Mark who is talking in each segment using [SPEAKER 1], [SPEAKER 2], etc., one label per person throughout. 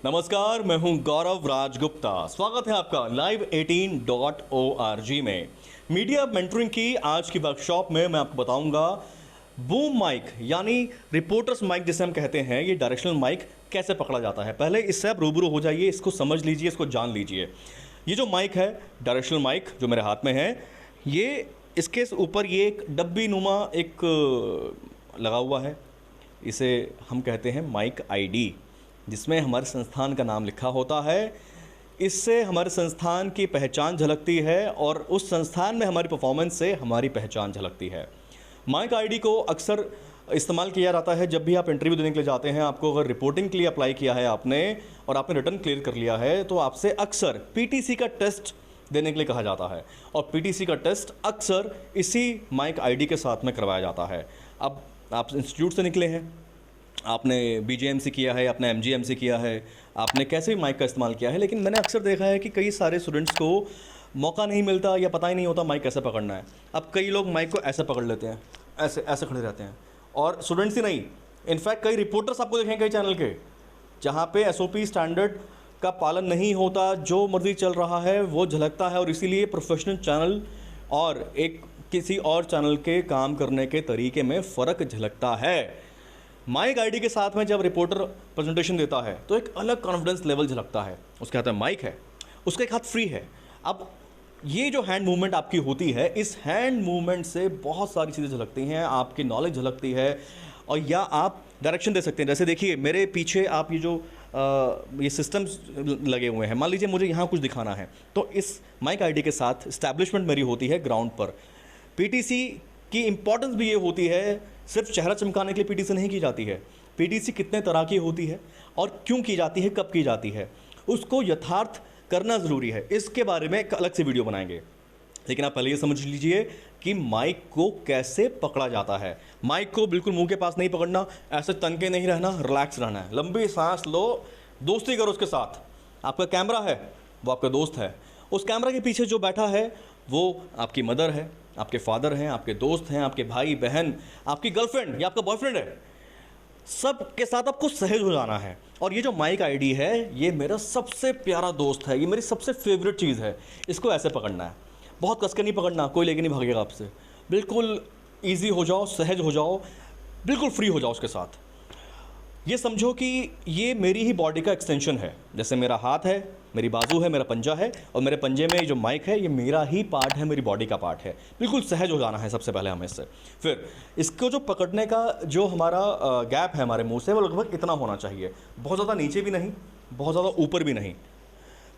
[SPEAKER 1] नमस्कार, मैं हूं गौरव राजगुप्ता। स्वागत है आपका live18.org में। मीडिया मेंटरिंग की आज की वर्कशॉप में मैं आपको बताऊंगा बूम माइक यानी रिपोर्टर्स माइक जिसे हम कहते हैं, ये डायरेक्शनल माइक कैसे पकड़ा जाता है। पहले इससे आप रूबरू हो जाइए, इसको समझ लीजिए, इसको जान लीजिए। ये जो माइक है, डायरेक्शनल माइक जो मेरे हाथ में है, ये इसके ऊपर ये एक डब्बी नुमा एक लगा हुआ है। इसे हम कहते हैं माइक आईडी, जिसमें हमारे संस्थान का नाम लिखा होता है। इससे हमारे संस्थान की पहचान झलकती है और उस संस्थान में हमारी परफॉर्मेंस से हमारी पहचान झलकती है। माइक आईडी को अक्सर इस्तेमाल किया जाता है जब भी आप इंटरव्यू देने के लिए जाते हैं। आपको अगर रिपोर्टिंग के लिए अप्लाई किया है आपने और आपने रिटर्न क्लियर कर लिया है, तो आपसे अक्सर पीटीसी का टेस्ट देने के लिए कहा जाता है और पीटीसी का टेस्ट अक्सर इसी माइक आईडी के साथ में करवाया जाता है। अब आप इंस्टीट्यूट से निकले हैं, आपने बीजेएमसी किया है, आपने एमजीएमसी किया है, आपने कैसे भी माइक का इस्तेमाल किया है, लेकिन मैंने अक्सर देखा है कि कई सारे स्टूडेंट्स को मौका नहीं मिलता या पता ही नहीं होता माइक कैसे पकड़ना है। अब कई लोग माइक को ऐसे पकड़ लेते हैं, ऐसे ऐसे खड़े रहते हैं। और स्टूडेंट्स ही नहीं, इनफैक्ट कई रिपोर्टर्स आपको देखें कई चैनल के, जहाँ पे एसओपी स्टैंडर्ड का पालन नहीं होता, जो मर्जी चल रहा है वो झलकता है। और इसीलिए प्रोफेशनल चैनल और एक किसी और चैनल के काम करने के तरीके में फ़र्क झलकता है। माइक आईडी के साथ में जब रिपोर्टर प्रेजेंटेशन देता है तो एक अलग कॉन्फिडेंस लेवल झलकता है। उसके हाथ में माइक है, उसका एक हाथ फ्री है। अब ये जो हैंड मूवमेंट आपकी होती है, इस हैंड मूवमेंट से बहुत सारी चीज़ें झलकती हैं, आपकी नॉलेज झलकती है और या आप डायरेक्शन दे सकते हैं। जैसे देखिए मेरे पीछे आप ये जो ये सिस्टम्स लगे हुए हैं, मान लीजिए मुझे यहाँ कुछ दिखाना है, तो इस माइक आईडी के साथ इस्टेब्लिशमेंट मेरी होती है ग्राउंड पर। पीटीसी की इंपॉर्टेंस भी ये होती है, सिर्फ चेहरा चमकाने के लिए पीटीसी नहीं की जाती है। पीटीसी कितने तरह की होती है और क्यों की जाती है, कब की जाती है, उसको यथार्थ करना ज़रूरी है। इसके बारे में एक अलग से वीडियो बनाएंगे, लेकिन आप पहले ये समझ लीजिए कि माइक को कैसे पकड़ा जाता है। माइक को बिल्कुल मुंह के पास नहीं पकड़ना, ऐसे तन के नहीं रहना, रिलैक्स रहना है। लंबी सांस लो, दोस्ती करो उसके साथ। आपका कैमरा है, वो आपका दोस्त है। उस कैमरा के पीछे जो बैठा है वो आपकी मदर है, आपके फादर हैं, आपके दोस्त हैं, आपके भाई बहन, आपकी गर्लफ्रेंड या आपका बॉयफ्रेंड है। सब के साथ आपको सहज हो जाना है। और ये जो माइक आईडी है, ये मेरा सबसे प्यारा दोस्त है, ये मेरी सबसे फेवरेट चीज़ है। इसको ऐसे पकड़ना है, बहुत कस के नहीं पकड़ना, कोई लेके नहीं भागेगा आपसे। बिल्कुल ईजी हो जाओ, सहज हो जाओ, बिल्कुल फ्री हो जाओ उसके साथ। ये समझो कि ये मेरी ही बॉडी का एक्सटेंशन है। जैसे मेरा हाथ है, मेरी बाजू है, मेरा पंजा है, और मेरे पंजे में जो माइक है, ये मेरा ही पार्ट है, मेरी बॉडी का पार्ट है। बिल्कुल सहज हो जाना है सबसे पहले हमें इससे। फिर इसको जो पकड़ने का जो हमारा गैप है हमारे मुंह से, वो लगभग इतना होना चाहिए। बहुत ज़्यादा नीचे भी नहीं, बहुत ज़्यादा ऊपर भी नहीं।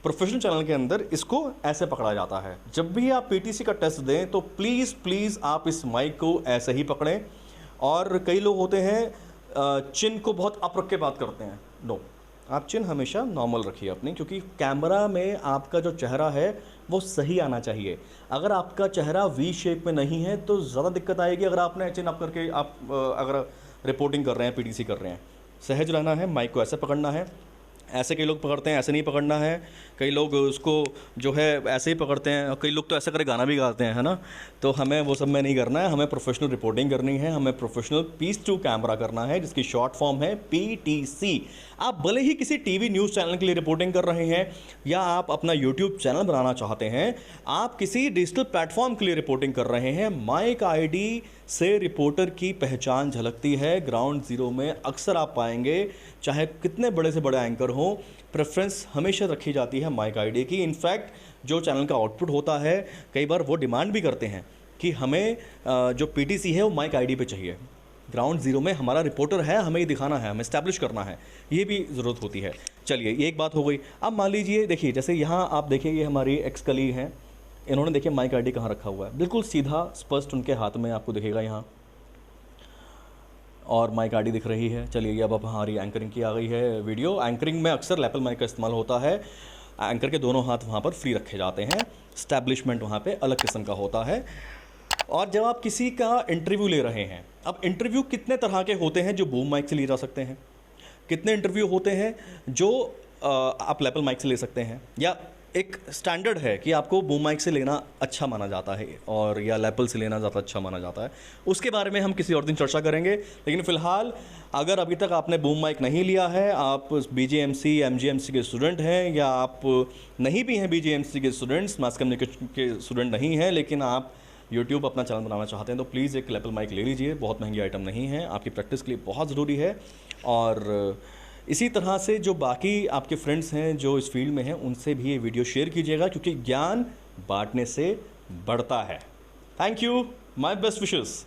[SPEAKER 1] प्रोफेशनल चैनल के अंदर इसको ऐसे पकड़ा जाता है। जब भी आप पीटीसी का टेस्ट दें तो प्लीज़ आप इस माइक को ऐसे ही पकड़ें। और कई लोग होते हैं चिन को बहुत अप रख के बात करते हैं। नो, आप चिन हमेशा नॉर्मल रखिए अपनी, क्योंकि कैमरा में आपका जो चेहरा है वो सही आना चाहिए। अगर आपका चेहरा वी शेप में नहीं है तो ज़्यादा दिक्कत आएगी। अगर आपने चिन अप करके आप अगर रिपोर्टिंग कर रहे हैं, पीटीसी कर रहे हैं, सहज रहना है, माइक को ऐसे पकड़ना है। ऐसे कई लोग पकड़ते हैं, ऐसे नहीं पकड़ना है। कई लोग उसको जो है ऐसे ही पकड़ते हैं, और कई लोग तो ऐसा करके गाना भी गाते हैं, है ना। तो हमें वो सब में नहीं करना है, हमें प्रोफेशनल रिपोर्टिंग करनी है, हमें प्रोफेशनल पीस टू कैमरा करना है, जिसकी शॉर्ट फॉर्म है पीटीसी। आप भले ही किसी टीवी न्यूज़ चैनल के लिए रिपोर्टिंग कर रहे हैं या आप अपना यूट्यूब चैनल बनाना चाहते हैं, आप किसी डिजिटल प्लेटफॉर्म के लिए रिपोर्टिंग कर रहे हैं, माइक आईडी से रिपोर्टर की पहचान झलकती है। ग्राउंड ज़ीरो में अक्सर आप पाएंगे, चाहे कितने बड़े से बड़े एंकर हों, प्रेफरेंस हमेशा रखी जाती है माइक आईडी की। इनफैक्ट जो चैनल का आउटपुट होता है, कई बार वो डिमांड भी करते हैं कि हमें जो पीटीसी है वो माइक आईडी पे चाहिए। ग्राउंड ज़ीरो में हमारा रिपोर्टर है, हमें ये दिखाना है, हमें इस्टेब्लिश करना है, ये भी ज़रूरत होती है। चलिए, ये एक बात हो गई। अब मान लीजिए, देखिए जैसे यहाँ आप देखिए, ये हमारी एक्स कलीग हैं, इन्होंने देखिए माइक आईडी कहाँ रखा हुआ है, बिल्कुल सीधा स्पष्ट उनके हाथ में आपको दिखेगा यहाँ, और माइक आईडी दिख रही है। चलिए, अब हमारी एंकरिंग की आ गई है वीडियो। एंकरिंग में अक्सर लैपल माइक का इस्तेमाल होता है। एंकर के दोनों हाथ वहाँ पर फ्री रखे जाते हैं, स्टैब्लिशमेंट वहाँ पे अलग किस्म का होता है। और जब आप किसी का इंटरव्यू ले रहे हैं, अब इंटरव्यू कितने तरह के होते हैं जो बूम माइक से लिए जा सकते हैं, कितने इंटरव्यू होते हैं जो आप लैपल माइक से ले सकते हैं, या एक स्टैंडर्ड है कि आपको बूम माइक से लेना अच्छा माना जाता है और या लैपल से लेना ज़्यादा अच्छा माना जाता है, उसके बारे में हम किसी और दिन चर्चा करेंगे। लेकिन फ़िलहाल अगर अभी तक आपने बूम माइक नहीं लिया है, आप BGMC MGMC के स्टूडेंट हैं, या आप नहीं भी हैं BGMC के स्टूडेंट्स, मास कम्युनिकेशन के स्टूडेंट नहीं हैं, लेकिन आप यूट्यूब अपना चैनल बनाना चाहते हैं, तो प्लीज़ एक लैपल माइक ले लीजिए। बहुत महंगी आइटम नहीं है, आपकी प्रैक्टिस के लिए बहुत ज़रूरी है। और इसी तरह से जो बाकी आपके फ्रेंड्स हैं जो इस फील्ड में हैं, उनसे भी ये वीडियो शेयर कीजिएगा, क्योंकि ज्ञान बांटने से बढ़ता है। Thank you, my best wishes.